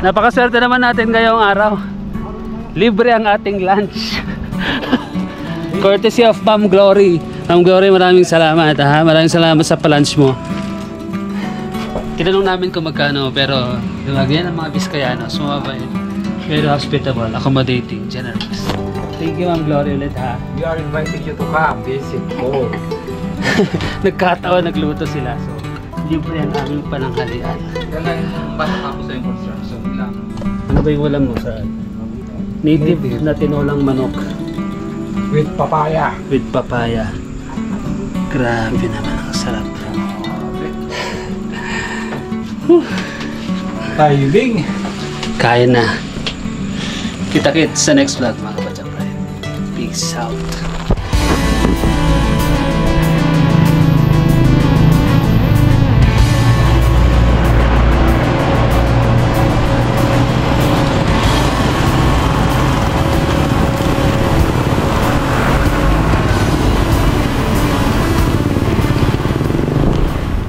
Napakaswerte naman natin ngayong araw. Libre ang ating lunch. Courtesy of Ma'am Glory. Ma'am Glory, maraming salamat ha. Maraming salamat sa palunch mo. Tinanong namin kung magkano, pero yan ang mga Biskayano. Sumabay. Very hospitable, accommodating, generous. Thank you Ma'am Glory ulit ha. We are inviting you to come. Visit po. Nagkataon, nagluto sila. So, libre ang aming pananghalian. Yan lang yung basta tapos sa yung construction lang. Ano ba yung ulam mo sa native na tinolang manok? With papaya. With papaya. Grabe naman, ang sarap. Timing. Kaya na. Kita-kits sa next vlog mga Kabadyak Pride. Peace out.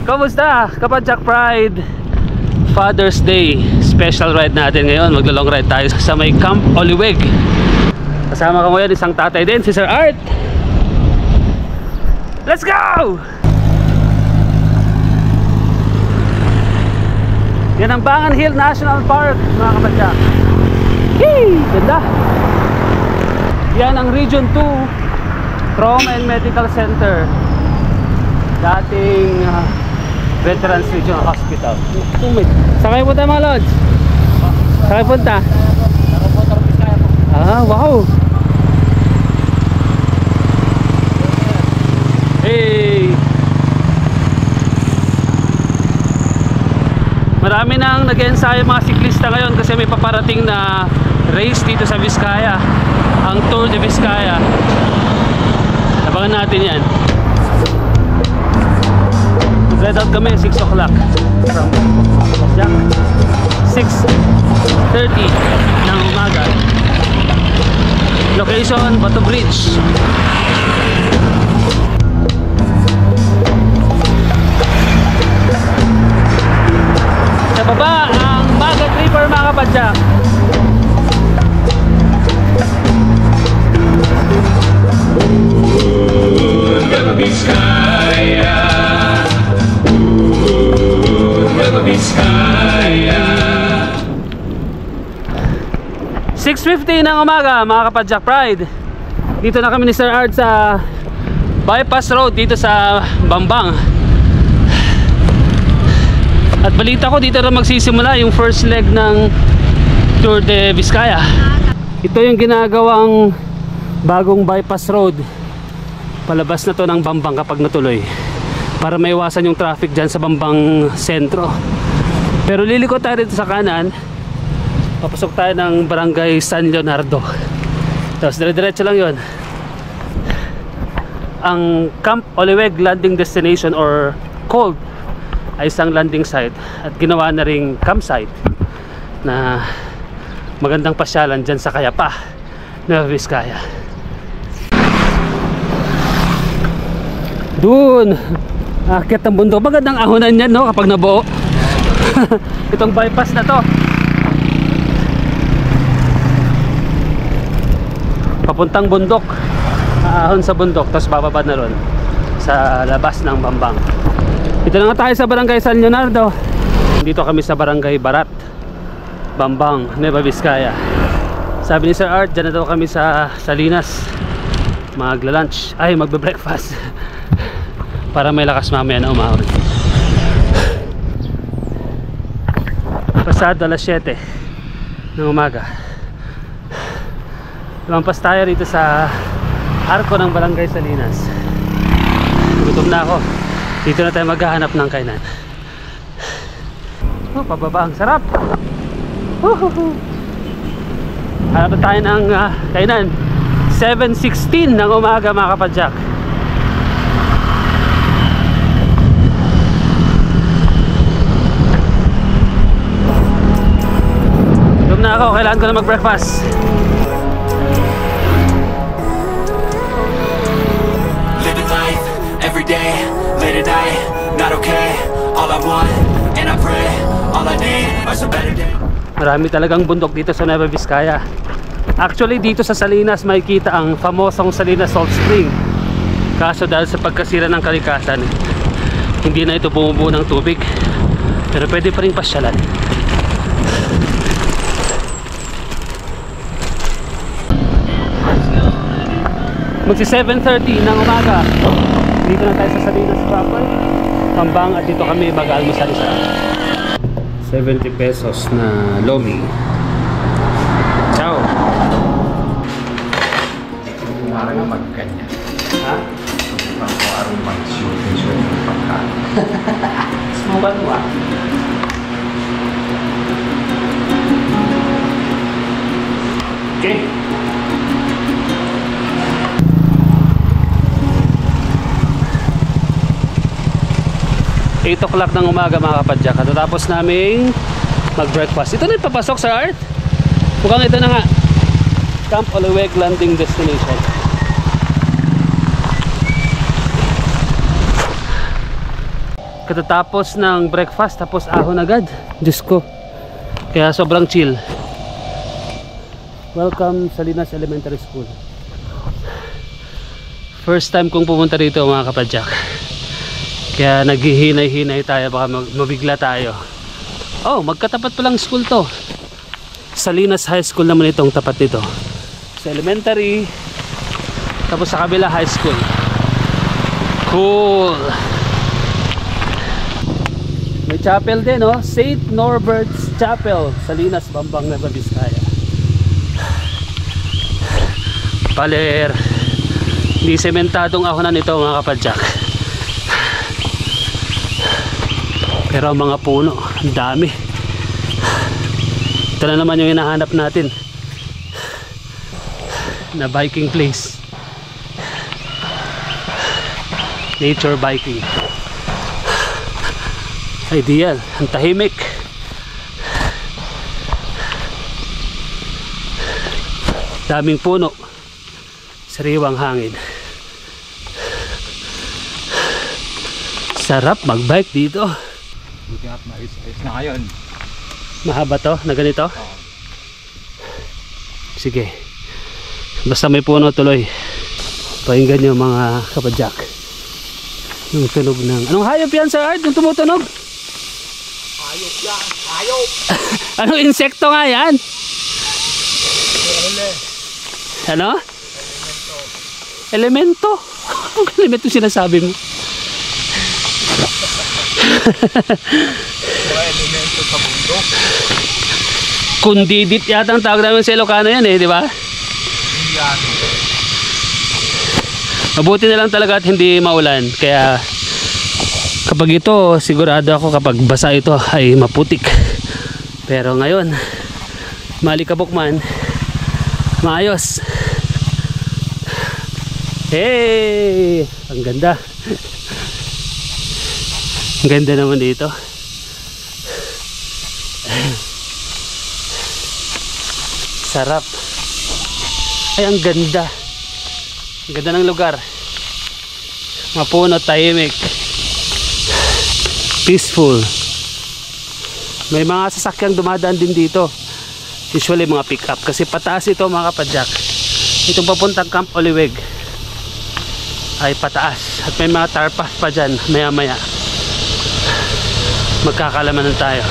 Kamusta Kabadyak Pride? Father's Day special ride natin ngayon. Maglo-long ride tayo sa may Camp Oliweg. Kasama ko ngayon isang tatay din, si Sir Art. Let's go! Yan ang Bangan Hill National Park mga Kabadyak. Hee! Ganda! Yan ang Region 2 Trauma and Medical Center. Dating Veterans Regional Hospital. Sakay punta mga lods? Sakay punta? Ah, wow! Hey! Marami nang nag-ensayo mga siklista ngayon kasi may paparating na race dito sa Vizcaya. Ang Tour de Vizcaya. Abangan natin yan. Red out kami 6 o'clock from 6:30 ng umaga. Location, Bato Bridge. Sa baba, ang Magat River mga Kabadyak. Vizcaya, Vizcaya. 6:50 ng umaga mga Kabadyak Pride. Dito na kami ni Sir Art sa bypass road dito sa Bambang. At balita ko dito na magsisimula yung first leg ng Tour de Vizcaya. Ito yung ginagawang bagong bypass road. Palabas na to ng Bambang kapag natuloy, para maiwasan yung traffic dyan sa Bambang sentro. Pero liliko tayo dito sa kanan, papasok tayo ng Barangay San Leonardo, tapos dire-diretso lang yon. Ang Camp Oliweg landing destination or called ay isang landing site at ginawa na ring campsite na magandang pasyalan dyan sa Kayapa, Nueva Vizcaya. Doon akit ang bundok, magandang ahonan yan no kapag nabuo. Itong bypass na to papuntang bundok, ahon sa bundok, tapos bababa na ron sa labas ng Bambang. Ito na nga tayo sa Barangay San Leonardo. Dito kami sa Barangay Barat, Bambang, Nueva Vizcaya. Sabi ni Sir Art, dyan na daw kami sa Salinas magla-lunch, ay magbe-breakfast para may lakas mamaya na umahon. Pasado alas 7 ng umaga. Lumampas tayo rito sa arko ng Barangay Salinas. Gutom na ako. Dito na tayo maghahanap ng kainan. Oh, pababa, ang sarap. Hanap na tayo ng kainan. 7:16 ng umaga mga Kapadyak. Gutom na ako, kailangan ko na mag-breakfast. Living life every day, late at night, not okay. All I want, and I pray, All I need are some better days. Marami talagang bundok dito sa Nueva Vizcaya. Actually dito sa Salinas makikita ang famosong Salinas Salt Spring. Kaso dahil sa pagkasira ng kalikasan, hindi na ito bumubuo ng tubig. Pero pwede pa rin pasyalan. Magsi 7:30 ng umaga. Dito na tayo sa Salinas proper, Pambang, at dito kami mag-almusal sa 70 pesos na lomi. Ciao. Parang magkanya. Ha? Parang mag-shoot ng pagkain. Sumubat mo ah. Okay. 8 o'clock ng umaga mga kapadyak. Tapos naming mag-breakfast. Ito na yung papasok sa Art. Mukhang ito na nga. Camp Oliweg Landing Destination. Katatapos ng breakfast, tapos ahon agad. Diyos ko. Kaya sobrang chill. Welcome Salinas Elementary School. First time kong pumunta rito mga kapadyak. Kaya naghihinay-hinay tayo, baka mabigla tayo. Oh, magkatapat palang school to. Salinas High School naman itong tapat nito. Sa elementary, tapos sa kabila high school. Cool. May chapel din, no? St. Norbert's Chapel, Salinas, Bambang, Nueva Vizcaya. Paler. Hindi sementadong ahonan ito mga kapadyak. Pero ang mga puno, ang dami. Ito na naman yung hinahanap natin na biking place. Nature biking. Ideal, ang tahimik. Daming puno. Sariwang hangin. Sarap magbike dito. Buti at mais-ayos na ngayon. Mahaba to na ganito? Sige. Basta may puno tuloy. Pakinggan nyo mga kapadyak. Yung tunog ng... Anong hayop yan Sir Art? Yung tumutunog? Hayop yan! Hayop! Anong insekto nga yan? Ano? Elemento. Anong elemento sinasabi mo? Mga elemento sa mundo. Kundidit yata ang tawag namin sa Ilocano yan eh, di ba? Hindi yan. Mabuti na lang talaga at hindi maulan. Kaya kapag ito, sigurado ako kapag basa ito ay maputik. Pero ngayon, malikabok man, maayos. Hey! Ang ganda. Ang ganda naman dito. Sarap. Ay, ang ganda. Ang ganda ng lugar. Mapuno, tahimik. Peaceful. May mga sasakyang dumadaan din dito. Usually mga pick up. Kasi pataas ito mga kapadyak. Itong papuntang Camp Oliweg ay pataas. At may mga tar path pa dyan maya maya. Magkakalamanan tayo.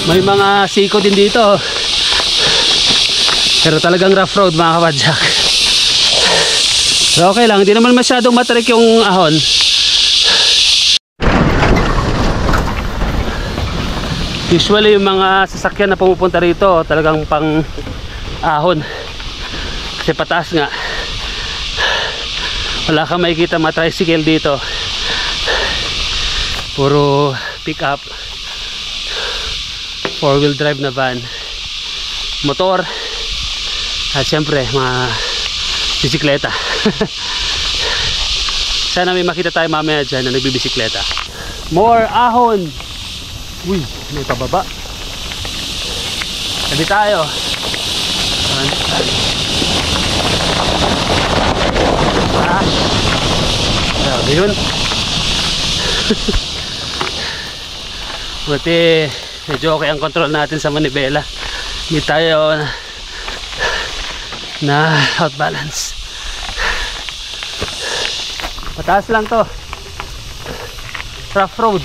May mga siko din dito. Pero talagang rough road mga kapadyak. Pero okay lang, hindi naman masyadong matarik yung ahon. Usually yung mga sasakyan na pumupunta rito talagang pang ahon. Kasi pataas nga. Wala kang makikita mga tricycle dito. Puro pick up. 4-wheel drive na van, motor, at syempre mga bisikleta. Sana may makita tayo mamaya dyan na nagbibisikleta. More ahon. Uy, may pababa. Sabi tayo. Sabi yun. Buti medyo okay ang control natin sa manibela. Hindi tayo na out balance. Mataas lang to, rough road.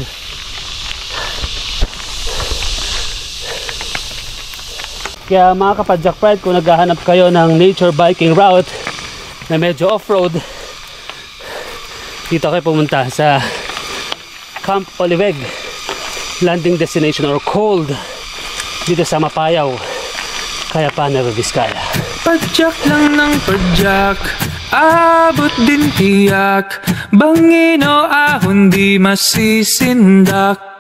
Kaya mga kapadjak pride, kung naghahanap kayo ng nature biking route na medyo off-road, dito kayo pumunta sa Camp Oliveg landing destination or cold dito sa Mapayao, Kayapan, Nueva Vizcaya. Padjak lang ng padjak, abot din tiyak, bangin o ahon di masisindak.